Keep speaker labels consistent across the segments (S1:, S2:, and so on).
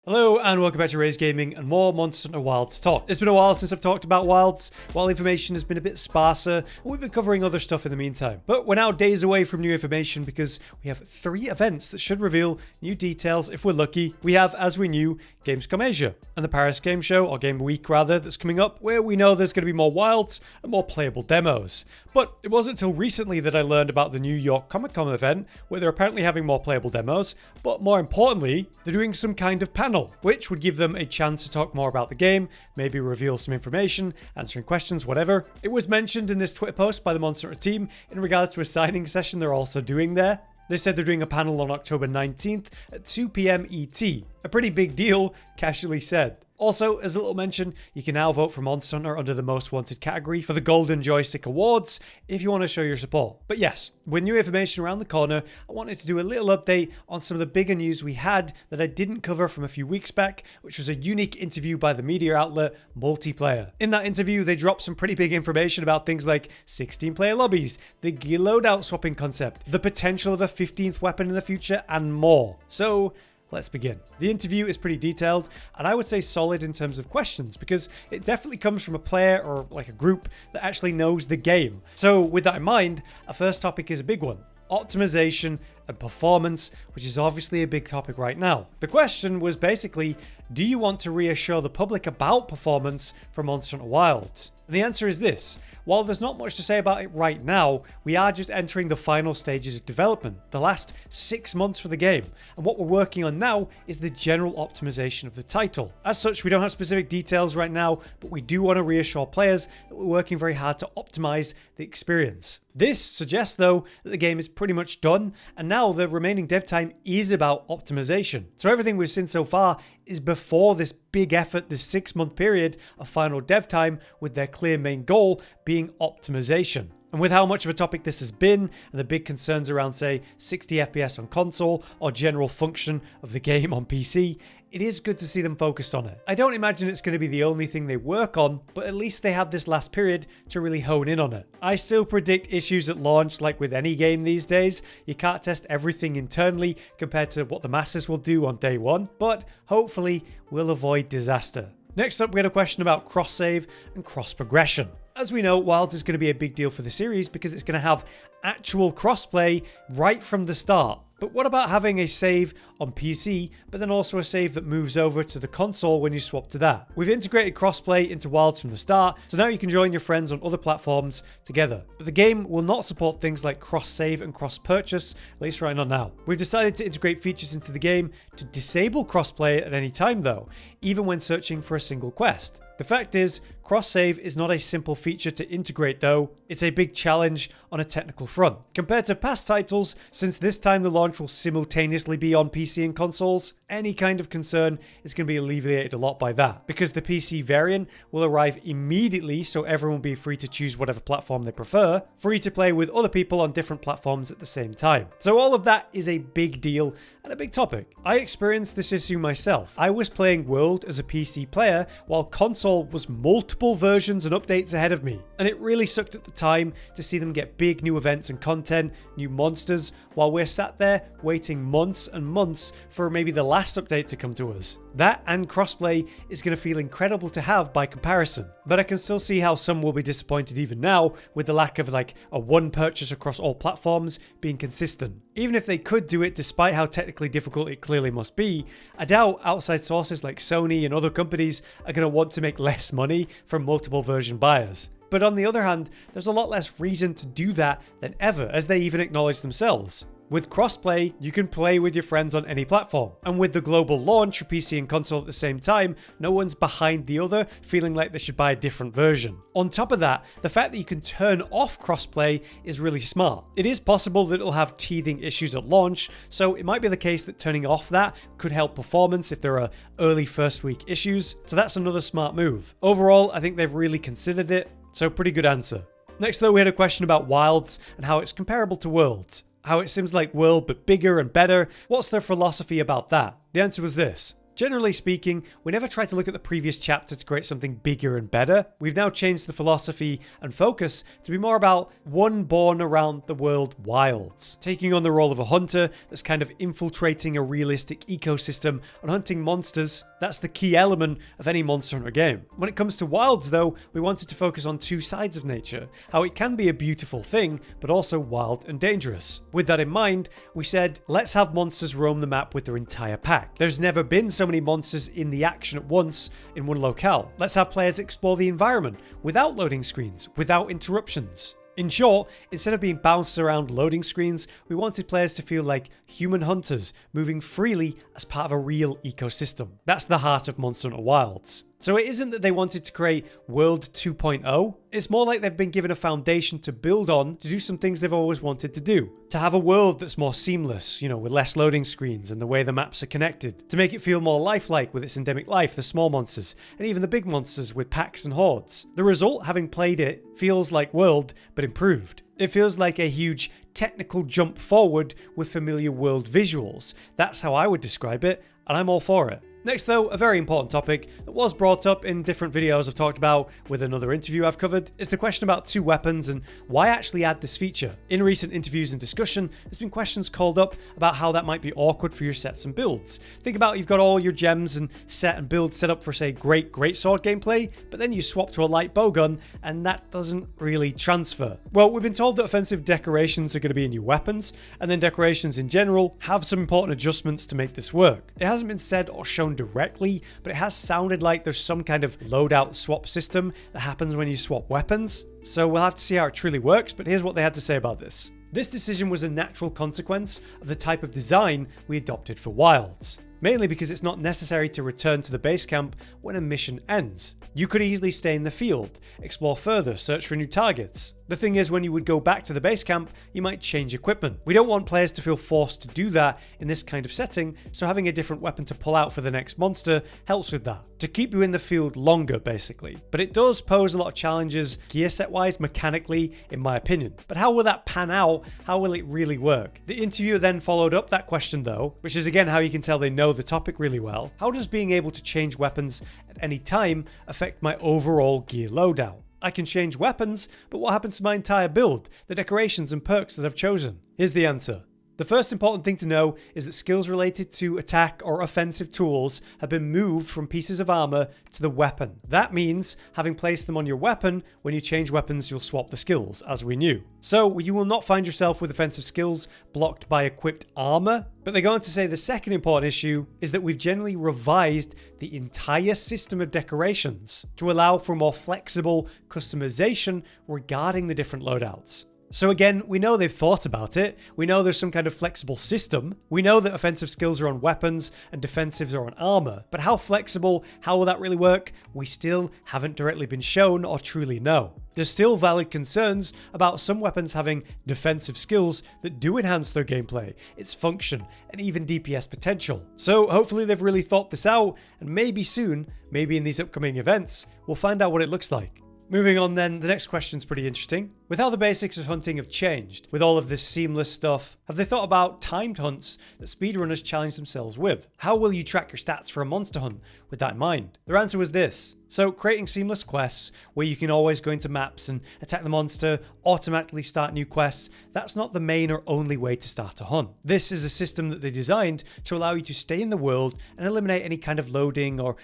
S1: Hello and welcome back to Rage Gaming and more Monster Hunter Wilds talk. It's been a while since I've talked about Wilds, while information has been a bit sparser, and we've been covering other stuff in the meantime. But we're now days away from new information because we have 3 events that should reveal new details if we're lucky. We have, as we knew, Gamescom Asia and the Paris Game Show, or Game Week rather, that's coming up, where we know there's going to be more Wilds and more playable demos. But it wasn't until recently that I learned about the New York Comic Con event, where they're apparently having more playable demos, but more importantly, they're doing some kind of panel, which would give them a chance to talk more about the game, maybe reveal some information, answering questions, whatever. It was mentioned in this Twitter post by the Monster Hunter team in regards to a signing session they're also doing there. They said they're doing a panel on October 19th at 2 PM ET. A pretty big deal, casually said. Also, as a little mention, you can now vote for Monster Hunter under the Most Wanted category for the Golden Joystick Awards if you want to show your support. But yes, with new information around the corner, I wanted to do a little update on some of the bigger news we had that I didn't cover from a few weeks back, which was a unique interview by the media outlet Multiplayer. In that interview, they dropped some pretty big information about things like 16-player lobbies, the gear loadout swapping concept, the potential of a 15th weapon in the future, and more. So, let's begin. The interview is pretty detailed, and I would say solid in terms of questions, because it definitely comes from a player or like a group that actually knows the game. So with that in mind, our first topic is a big one: optimization and performance, which is obviously a big topic right now. The question was basically, do you want to reassure the public about performance for Monster Hunter Wilds? And the answer is this: while there's not much to say about it right now, we are just entering the final stages of development, the last 6 months for the game, and what we're working on now is the general optimization of the title. As such, we don't have specific details right now, but we do want to reassure players that we're working very hard to optimize the experience. This suggests, though, that the game is pretty much done, and now the remaining dev time is about optimization. So everything we've seen so far is before this big effort, this 6-month period of final dev time, with their clear main goal being optimization. And with how much of a topic this has been, and the big concerns around, say, 60 FPS on console, or general function of the game on PC, it is good to see them focused on it. I don't imagine it's going to be the only thing they work on, but at least they have this last period to really hone in on it. I still predict issues at launch, like with any game these days. You can't test everything internally compared to what the masses will do on day one, but hopefully we'll avoid disaster. Next up, we had a question about cross-save and cross-progression. As we know, Wilds is going to be a big deal for the series because it's going to have actual crossplay right from the start. But what about having a save on PC, but then also a save that moves over to the console when you swap to that? We've integrated crossplay into Wilds from the start, so now you can join your friends on other platforms together. But the game will not support things like cross-save and cross-purchase, at least right now. We've decided to integrate features into the game to disable crossplay at any time though, even when searching for a single quest. The fact is, cross-save is not a simple feature to integrate though, it's a big challenge on a technical front. Compared to past titles, since this time the launch will simultaneously be on PC and consoles, any kind of concern is going to be alleviated a lot by that, because the PC variant will arrive immediately, so everyone will be free to choose whatever platform they prefer, free to play with other people on different platforms at the same time. So all of that is a big deal and a big topic. I experienced this issue myself. I was playing World as a PC player, while console was multiple versions and updates ahead of me, and it really sucked at the time to see them get big new events and content, new monsters, while we're sat there waiting months and months for maybe the last update to come to us. That and crossplay is going to feel incredible to have by comparison, but I can still see how some will be disappointed even now with the lack of like a one purchase across all platforms being consistent. Even if they could do it despite how technically difficult it clearly must be, I doubt outside sources like Sony and other companies are going to want to make less money from multiple version buyers. But on the other hand, there's a lot less reason to do that than ever, as they even acknowledge themselves. With crossplay, you can play with your friends on any platform. And with the global launch for PC and console at the same time, no one's behind the other feeling like they should buy a different version. On top of that, the fact that you can turn off crossplay is really smart. It is possible that it'll have teething issues at launch, so it might be the case that turning off that could help performance if there are early first week issues. So that's another smart move. Overall, I think they've really considered it, so pretty good answer. Next though, we had a question about Wilds and how it's comparable to Worlds. How it seems like World but bigger and better. What's their philosophy about that? The answer was this: Generally speaking, we never try to look at the previous chapter to create something bigger and better. We've now changed the philosophy and focus to be more about one born around the world wilds, taking on the role of a hunter that's kind of infiltrating a realistic ecosystem and hunting monsters. That's the key element of any Monster Hunter game. When it comes to wilds though, we wanted to focus on two sides of nature, how it can be a beautiful thing, but also wild and dangerous. With that in mind, we said, let's have monsters roam the map with their entire pack. There's never been so many monsters in the action at once in one locale. Let's have players explore the environment without loading screens, without interruptions. In short, instead of being bounced around loading screens, we wanted players to feel like human hunters moving freely as part of a real ecosystem. That's the heart of Monster Hunter Wilds. So it isn't that they wanted to create World 2.0, it's more like they've been given a foundation to build on to do some things they've always wanted to do. To have a world that's more seamless, with less loading screens and the way the maps are connected. To make it feel more lifelike with its endemic life, the small monsters, and even the big monsters with packs and hordes. The result, having played it, feels like World, but improved. It feels like a huge technical jump forward with familiar world visuals. That's how I would describe it, and I'm all for it. Next though, a very important topic that was brought up in different videos I've talked about with another interview I've covered is the question about two weapons and why actually add this feature. In recent interviews and discussion, there's been questions called up about how that might be awkward for your sets and builds. Think about you've got all your gems and set and build set up for say great sword gameplay, but then you swap to a light bowgun and that doesn't really transfer. Well, we've been told that offensive decorations are going to be in your weapons, and then decorations in general have some important adjustments to make this work. It hasn't been said or shown directly, but it has sounded like there's some kind of loadout swap system that happens when you swap weapons. So we'll have to see how it truly works, but here's what they had to say about this. This decision was a natural consequence of the type of design we adopted for Wilds. Mainly because it's not necessary to return to the base camp when a mission ends. You could easily stay in the field, explore further, search for new targets. The thing is, when you would go back to the base camp, you might change equipment. We don't want players to feel forced to do that in this kind of setting, so having a different weapon to pull out for the next monster helps with that. To keep you in the field longer, basically. But it does pose a lot of challenges, gear set wise, mechanically, in my opinion. But how will that pan out? How will it really work? The interviewer then followed up that question though, which is again how you can tell they know the topic really well. How does being able to change weapons at any time affect my overall gear loadout? I can change weapons, but what happens to my entire build, the decorations and perks that I've chosen? Here's the answer. The first important thing to know is that skills related to attack or offensive tools have been moved from pieces of armor to the weapon. That means having placed them on your weapon, when you change weapons you'll swap the skills, as we knew. So you will not find yourself with offensive skills blocked by equipped armor. But they're going to say the second important issue is that we've generally revised the entire system of decorations to allow for more flexible customization regarding the different loadouts. So again, we know they've thought about it, we know there's some kind of flexible system, we know that offensive skills are on weapons and defensives are on armor, but how flexible, how will that really work? We still haven't directly been shown or truly know. There's still valid concerns about some weapons having defensive skills that do enhance their gameplay, its function, and even DPS potential. So hopefully they've really thought this out, and maybe soon, maybe in these upcoming events, we'll find out what it looks like. Moving on then, the next question's pretty interesting. With how the basics of hunting have changed, with all of this seamless stuff, have they thought about timed hunts that speedrunners challenge themselves with? How will you track your stats for a monster hunt with that in mind? Their answer was this. So creating seamless quests where you can always go into maps and attack the monster, automatically start new quests, that's not the main or only way to start a hunt. This is a system that they designed to allow you to stay in the world and eliminate any kind of loading or,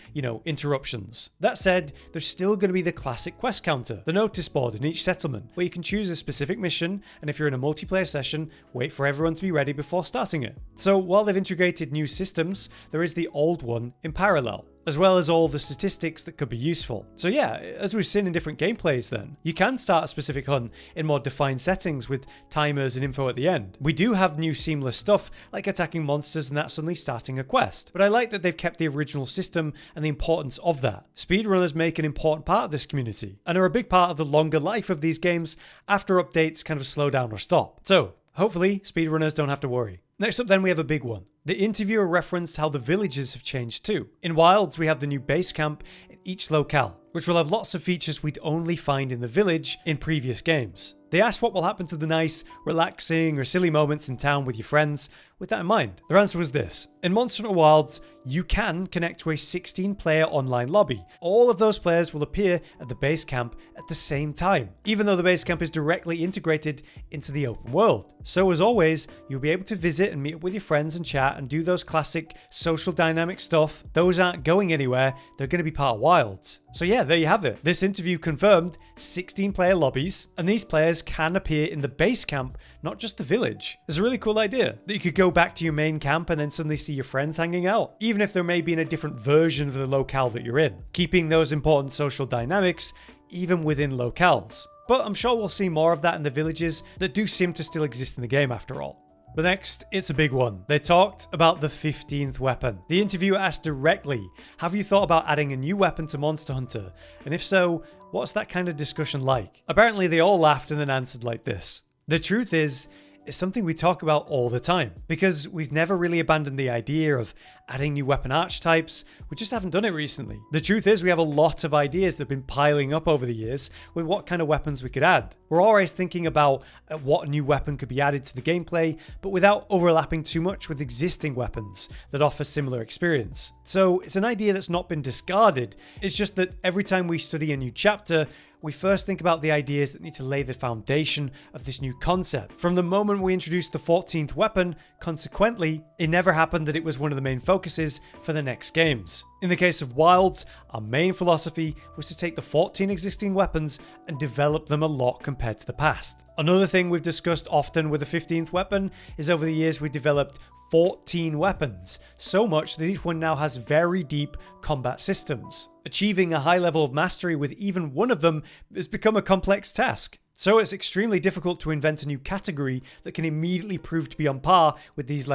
S1: interruptions. That said, there's still going to be the classic quest counter, the notice board in each settlement, where you can choose a specific mission, and if you're in a multiplayer session, wait for everyone to be ready before starting it. So while they've integrated new systems, there is the old one in parallel, as well as all the statistics that could be useful. So yeah, as we've seen in different gameplays then, you can start a specific hunt in more defined settings with timers and info at the end. We do have new seamless stuff, like attacking monsters and that suddenly starting a quest. But I like that they've kept the original system and the importance of that. Speedrunners make an important part of this community, and are a big part of the longer life of these games after updates kind of slow down or stop. So hopefully speedrunners don't have to worry. Next up then we have a big one. The interviewer referenced how the villages have changed too. In Wilds we have the new base camp in each locale, which will have lots of features we'd only find in the village in previous games. They asked what will happen to the nice, relaxing or silly moments in town with your friends. With that in mind, their answer was this. In Monster Hunter Wilds, you can connect to a 16-player online lobby. All of those players will appear at the base camp at the same time, even though the base camp is directly integrated into the open world. So as always, you'll be able to visit and meet up with your friends and chat and do those classic social dynamic stuff. Those aren't going anywhere, they're going to be part of Wilds. So yeah, there you have it. This interview confirmed 16-player lobbies, and these players can appear in the base camp, not just the village. It's a really cool idea that you could go back to your main camp and then suddenly see your friends hanging out, even if they're maybe in a different version of the locale that you're in, keeping those important social dynamics even within locales. But I'm sure we'll see more of that in the villages that do seem to still exist in the game after all. But next, it's a big one. They talked about the 15th weapon. The interviewer asked directly, have you thought about adding a new weapon to Monster Hunter? And if so, what's that kind of discussion like? Apparently they all laughed and then answered like this. The truth is, it's something we talk about all the time, because we've never really abandoned the idea of adding new weapon archetypes. We just haven't done it recently. The truth is we have a lot of ideas that have been piling up over the years with what kind of weapons we could add. We're always thinking about what new weapon could be added to the gameplay, but without overlapping too much with existing weapons that offer similar experience. So it's an idea that's not been discarded. It's just that every time we study a new chapter, we first think about the ideas that need to lay the foundation of this new concept. From the moment we introduced the 14th weapon, consequently, it never happened that it was one of the main focuses for the next games. In the case of Wilds, our main philosophy was to take the 14 existing weapons and develop them a lot compared to the past. Another thing we've discussed often with the 15th weapon is over the years we developed 14 weapons, so much that each one now has very deep combat systems. Achieving a high level of mastery with even one of them has become a complex task. So it's extremely difficult to invent a new category that can immediately prove to be on par with these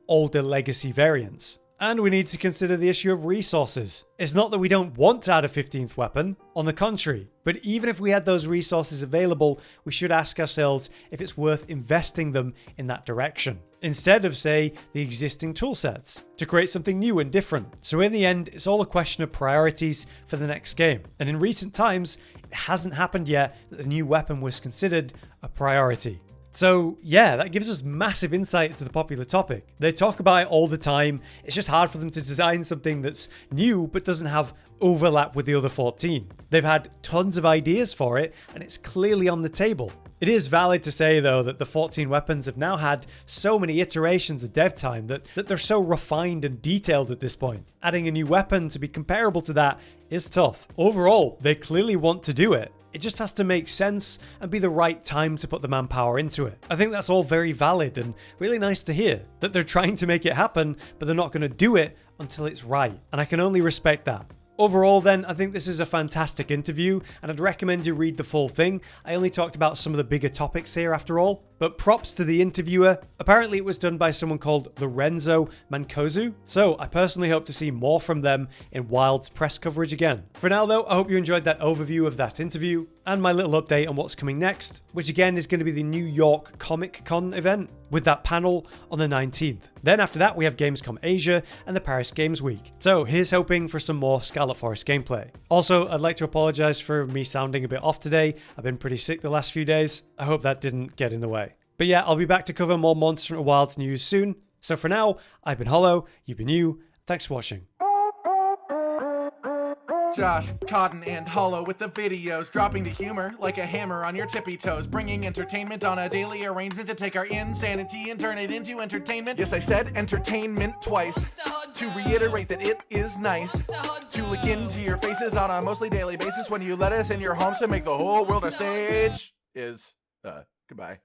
S1: older legacy variants. And we need to consider the issue of resources. It's not that we don't want to add a 15th weapon, on the contrary. But even if we had those resources available, we should ask ourselves if it's worth investing them in that direction, instead of, say, the existing toolsets, to create something new and different. So in the end, it's all a question of priorities for the next game. And in recent times, it hasn't happened yet that the new weapon was considered a priority. So yeah, that gives us massive insight into the popular topic. They talk about it all the time. It's just hard for them to design something that's new but doesn't have overlap with the other 14. They've had tons of ideas for it and it's clearly on the table. It is valid to say though that the 14 weapons have now had so many iterations of dev time that they're so refined and detailed at this point. Adding a new weapon to be comparable to that is tough. Overall, they clearly want to do it. It just has to make sense and be the right time to put the manpower into it. I think that's all very valid and really nice to hear, that they're trying to make it happen, but they're not going to do it until it's right. And I can only respect that. Overall then, I think this is a fantastic interview and I'd recommend you read the full thing. I only talked about some of the bigger topics here after all, but props to the interviewer. Apparently it was done by someone called Lorenzo Mancosu, so I personally hope to see more from them in Wilds press coverage again. For now though, I hope you enjoyed that overview of that interview and my little update on what's coming next, which again is going to be the New York Comic Con event with that panel on the 19th. Then after that we have Gamescom Asia and the Paris Games Week. So here's hoping for some more Scarlet Forest gameplay. Also, I'd like to apologize for me sounding a bit off today. I've been pretty sick the last few days. I hope that didn't get in the way. But yeah, I'll be back to cover more Monster Hunter Wilds news soon. So for now, I've been Hollow, you've been you. Thanks for watching.
S2: Josh, Cotton, and Hollow with the videos, dropping the humor like a hammer on your tippy toes, bringing entertainment on a daily arrangement to take our insanity and turn it into entertainment. Yes, I said entertainment twice, to reiterate that it is nice to look into your faces on a mostly daily basis when you let us in your homes to make the whole world a stage. Goodbye.